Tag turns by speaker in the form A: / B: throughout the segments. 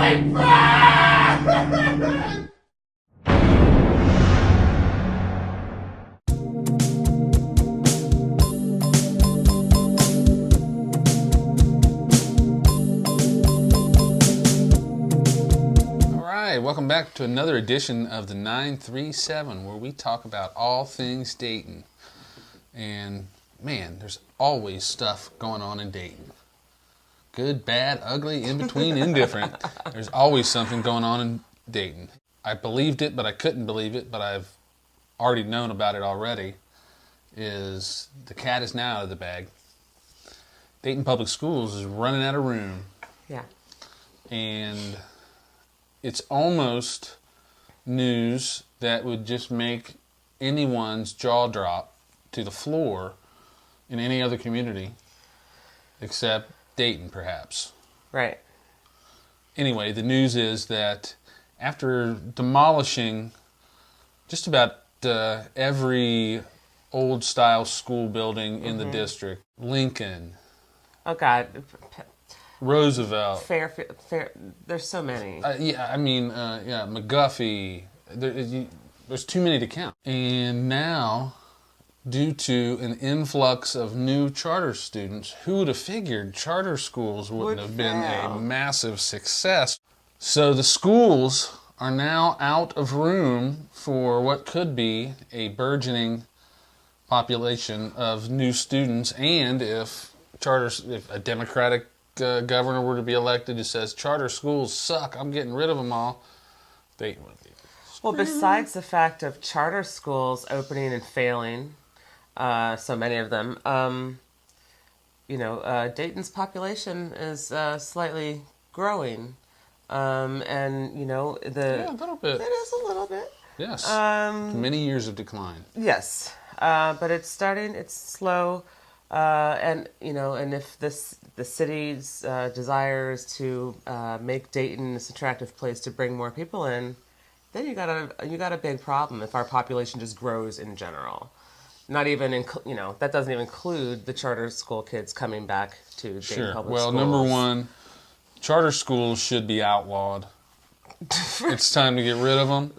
A: only friend!
B: Welcome back to another edition of the 937, where we talk about all things Dayton. And man, there's always stuff going on in Dayton. Good, bad, ugly, in between, indifferent. There's always something going on in Dayton. I believed it, but I couldn't believe it, but I've already known about it already, is the cat is now out of the bag. Dayton Public Schools is running out of room.
C: Yeah.
B: And it's almost news that would just make anyone's jaw drop to the floor in any other community except Dayton, perhaps.
C: Right.
B: Anyway, the news is that after demolishing just about every old-style school building in the district, Lincoln,
C: oh God,
B: Roosevelt,
C: fair. There's so many.
B: McGuffey. There's too many to count. And now, due to an influx of new charter students, who would have figured charter schools wouldn't have been a massive success? So the schools are now out of room for what could be a burgeoning population of new students, and if a Democratic governor were to be elected who says charter schools suck, I'm getting rid of them all, they would be.
C: Well, besides the fact of charter schools opening and failing, so many of them, Dayton's population is slightly growing, and a little bit. It is a little bit.
B: Yes. Many years of decline.
C: Yes, but it's starting. It's slow. And if the city's desire is to make Dayton this attractive place to bring more people in, then you got a big problem if our population just grows in general. Not even that doesn't even include the charter school kids coming back to Dayton public schools.
B: Number one, charter schools should be outlawed. It's time to get rid of them.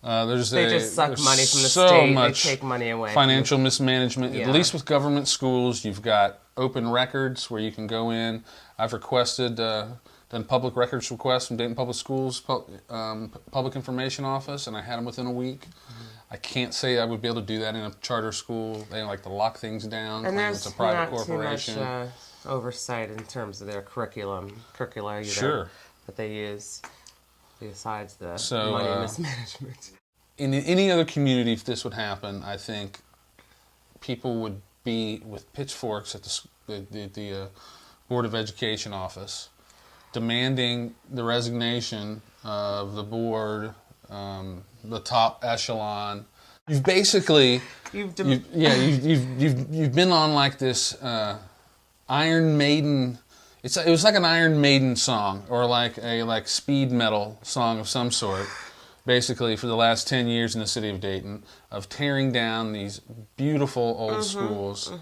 C: They just suck money from the
B: so
C: state.
B: Much
C: they take money away.
B: Financial mismanagement.
C: Yeah.
B: At least with government schools, you've got open records where you can go in. I've requested, done public records requests from Dayton Public Schools Public Information Office, and I had them within a week. Mm-hmm. I can't say I would be able to do that in a charter school. They like to lock things down.
C: And there's
B: it's a private
C: not
B: corporation.
C: Too much oversight in terms of their curricula
B: Sure.
C: that they use. Besides the
B: So,
C: money mismanagement.
B: In any other community, if this would happen, I think people would be with pitchforks at the Board of Education office, demanding the resignation of the board, the top echelon. You've basically you've been on like this Iron Maiden. It was like an Iron Maiden song, or like a speed metal song of some sort, basically for the last 10 years in the city of Dayton, of tearing down these beautiful old schools,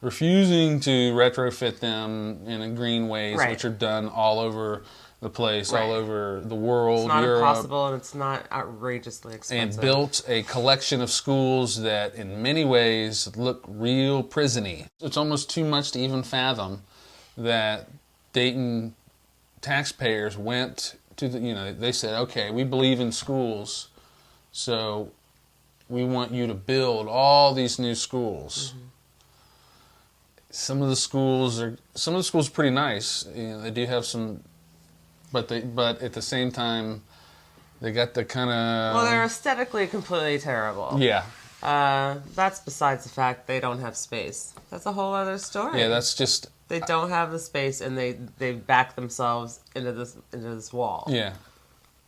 B: refusing to retrofit them in green ways, which are done all over the place, all over the world,
C: it's not
B: Europe.
C: Impossible, and it's not outrageously expensive.
B: And built a collection of schools that in many ways look real prison-y. It's almost too much to even fathom that Dayton taxpayers went to they said, okay, we believe in schools, so we want you to build all these new schools. Mm-hmm. Some of the schools are pretty nice. They do have some, but at the same time, they got the kind of...
C: Well, they're aesthetically completely terrible.
B: Yeah.
C: That's besides the fact they don't have space. That's a whole other story.
B: Yeah, that's just...
C: They don't have the space, and they back themselves into this wall.
B: Yeah.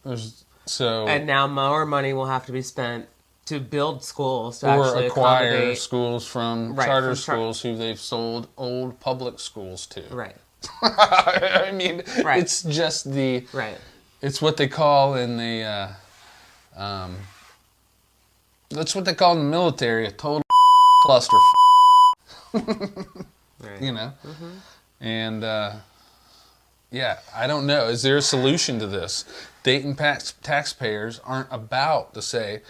C: And now more money will have to be spent to build schools to
B: or
C: actually
B: acquire
C: accommodate
B: schools from charter schools who they've sold old public schools to.
C: Right.
B: I mean, it's just the...
C: Right.
B: It's what they call in the... that's what they call in the military a total cluster.
C: Right.
B: And Yeah, I don't know. Is there a solution to this? Dayton taxpayers aren't about to say,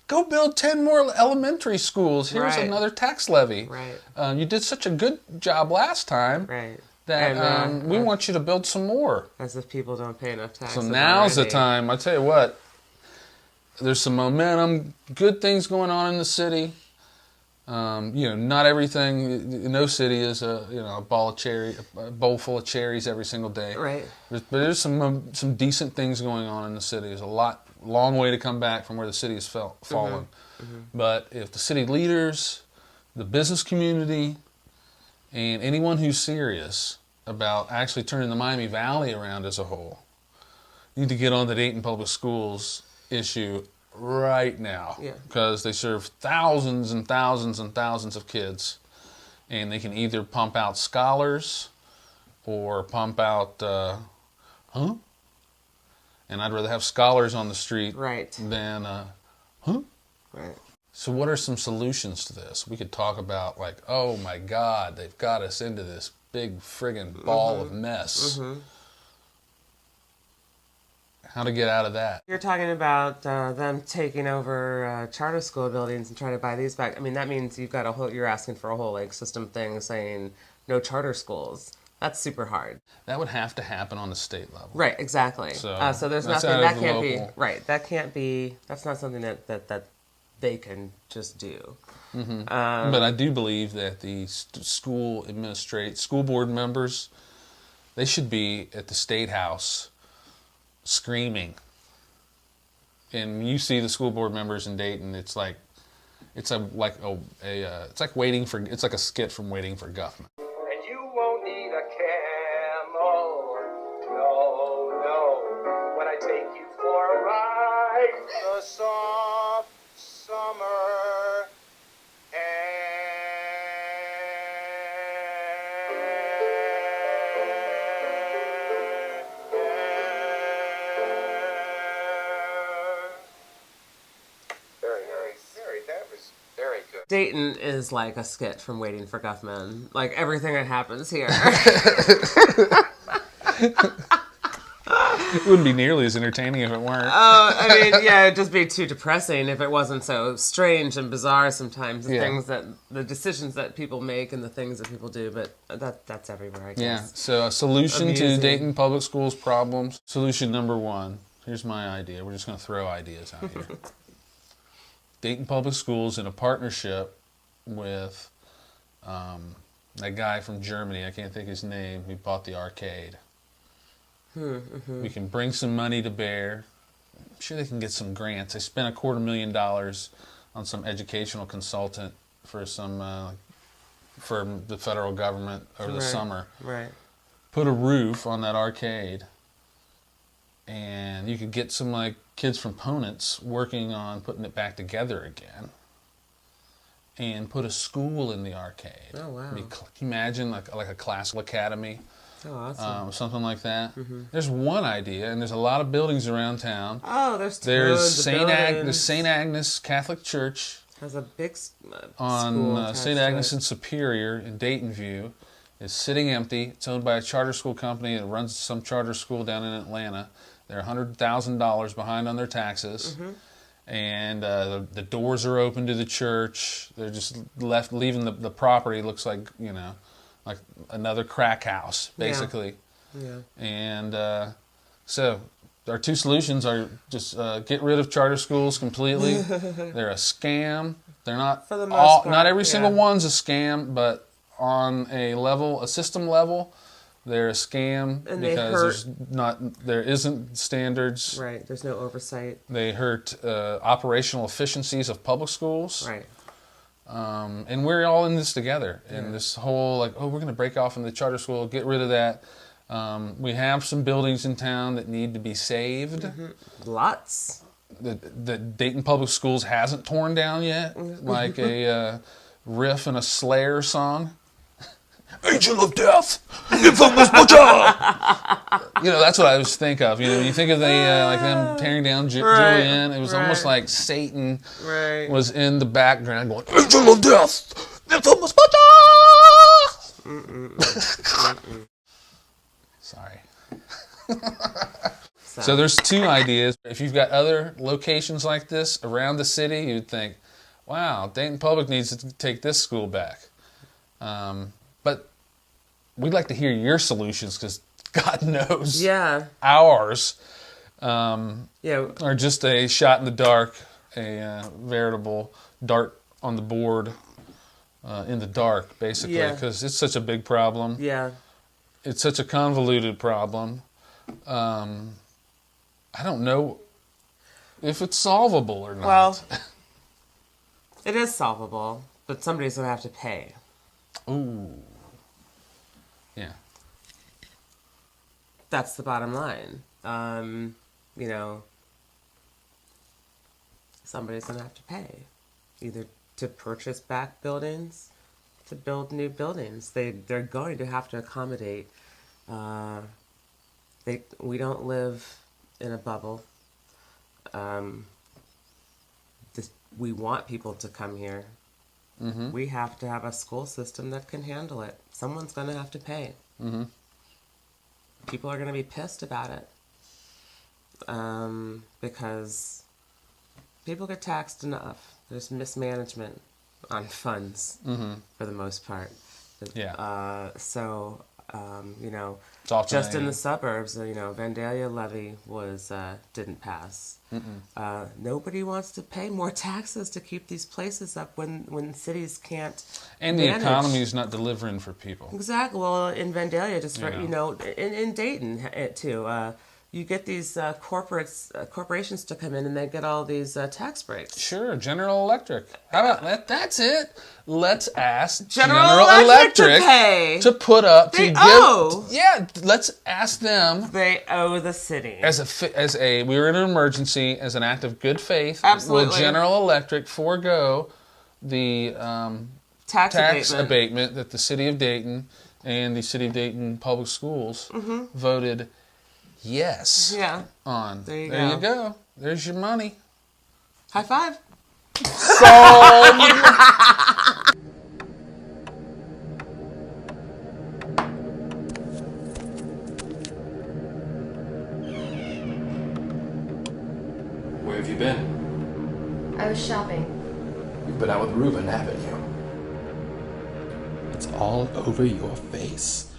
B: go build 10 more elementary schools. Here's
C: Right.
B: another tax levy.
C: Right.
B: You did such a good job last time
C: Right.
B: that
C: And,
B: we want you to build some more.
C: As if people don't pay enough taxes.
B: So now's the
C: already.
B: time. I tell you what, there's some momentum, good things going on in the city. Not everything. No city is a bowl full of cherries every single day.
C: Right.
B: But there's some decent things going on in the city. There's a long way to come back from where the city has fallen.
C: Mm-hmm.
B: But if the city leaders, the business community, and anyone who's serious about actually turning the Miami Valley around as a whole, need to get on the Dayton Public Schools issue right now, because they serve thousands and thousands and thousands of kids, and they can either pump out scholars or pump out and I'd rather have scholars on the street than
C: Right.
B: So what are some solutions to this? We could talk about, like, oh my God, they've got us into this big friggin' ball of mess. How to get out of that?
C: You're talking about them taking over charter school buildings and trying to buy these back. I mean, that means you're asking for a whole system thing saying no charter schools. That's super hard.
B: That would have to happen on the state level.
C: Right, exactly. So there's nothing that can't be right. That can't be. That's not something that they can just do.
B: But I do believe that the school board members, they should be at the State House screaming. And you see the school board members in Dayton, it's like a skit from Waiting for Guffman.
A: And you won't need a camel, no, when I take you for a ride. The soft summer that was very good.
C: Dayton is like a skit from Waiting for Guffman. Like everything that happens here.
B: It wouldn't be nearly as entertaining if it weren't.
C: I mean, yeah, it'd just be too depressing if it wasn't so strange and bizarre sometimes. The decisions that people make and the things that people do, but that's everywhere, I guess.
B: Yeah, so a solution to Dayton Public Schools problems. Solution number one. Here's my idea. We're just going to throw ideas out here. Dayton Public Schools, in a partnership with that guy from Germany, I can't think his name, who bought the arcade. We can bring some money to bear. I'm sure they can get some grants. They spent $250,000 on some educational consultant for for the federal government over the summer.
C: Right.
B: Put a roof on that arcade, and you could get some kids from Ponence working on putting it back together again, and put a school in the arcade.
C: Oh wow!
B: Can you imagine like a classical academy?
C: Oh, awesome.
B: Something like that. There's one idea, and there's a lot of buildings around town.
C: Oh, there's
B: St. Agnes Catholic Church
C: has a big
B: on St. Agnes and Superior in Dayton View. Is sitting empty. It's owned by a charter school company that runs some charter school down in Atlanta. They're $100,000 behind on their taxes, and the doors are open to the church. They're just leaving the property. Looks like like another crack house, basically.
C: Yeah.
B: And so our two solutions are just get rid of charter schools completely. They're a scam. They're not
C: for the most part,
B: not every single one's a scam, but on a system level, they're a scam because there isn't standards.
C: Right. There's no oversight.
B: They hurt operational efficiencies of public schools.
C: Right.
B: And we're all in this together. And this whole we're going to break off into the charter school, get rid of that. We have some buildings in town that need to be saved.
C: Lots.
B: The Dayton Public Schools hasn't torn down yet, like a riff in a Slayer song. Angel of Death, infamous butcher. That's what I always think of. When you think of them tearing down Julian, it was almost like Satan was in the background going, Angel of Death, infamous butcher. Sorry. So there's two ideas. If you've got other locations like this around the city, you'd think, wow, Dayton Public needs to take this school back. But we'd like to hear your solutions because God knows ours are just a shot in the dark, a veritable dart on the board in the dark, basically, because it's such a big problem.
C: Yeah.
B: It's such a convoluted problem. I don't know if it's solvable or not.
C: Well, it is solvable, but somebody's going to have to pay.
B: Ooh. Yeah.
C: That's the bottom line. You know, somebody's going to have to pay. Either to purchase back buildings, to build new buildings. They're going to have to accommodate. We don't live in a bubble. We want people to come here. Mm-hmm. We have to have a school system that can handle it. Someone's going to have to pay. Mm-hmm. People are going to be pissed about it because people get taxed enough. There's mismanagement on funds for the most part.
B: Yeah.
C: You know,
B: just
C: in the suburbs, you know, Vandalia levy didn't pass. Nobody wants to pay more taxes to keep these places up when cities can't.
B: And the economy is not delivering for people.
C: Exactly. Well, in Vandalia, in Dayton too, you get these corporations to come in and they get all these tax breaks.
B: Sure, General Electric. How about that? That's it. Let's ask
C: General Electric to pay.
B: To put up
C: they
B: to
C: owe.
B: give. Yeah, let's ask them.
C: They owe the city.
B: We were in an emergency, as an act of good faith.
C: Absolutely.
B: Will General Electric forego the tax abatement that the city of Dayton and the city of Dayton Public Schools voted yes on?
C: There you
B: go. There's your money.
C: High five.
D: Where have you been?
E: I was shopping.
D: You've been out with Reuben, haven't you? It's all over your face.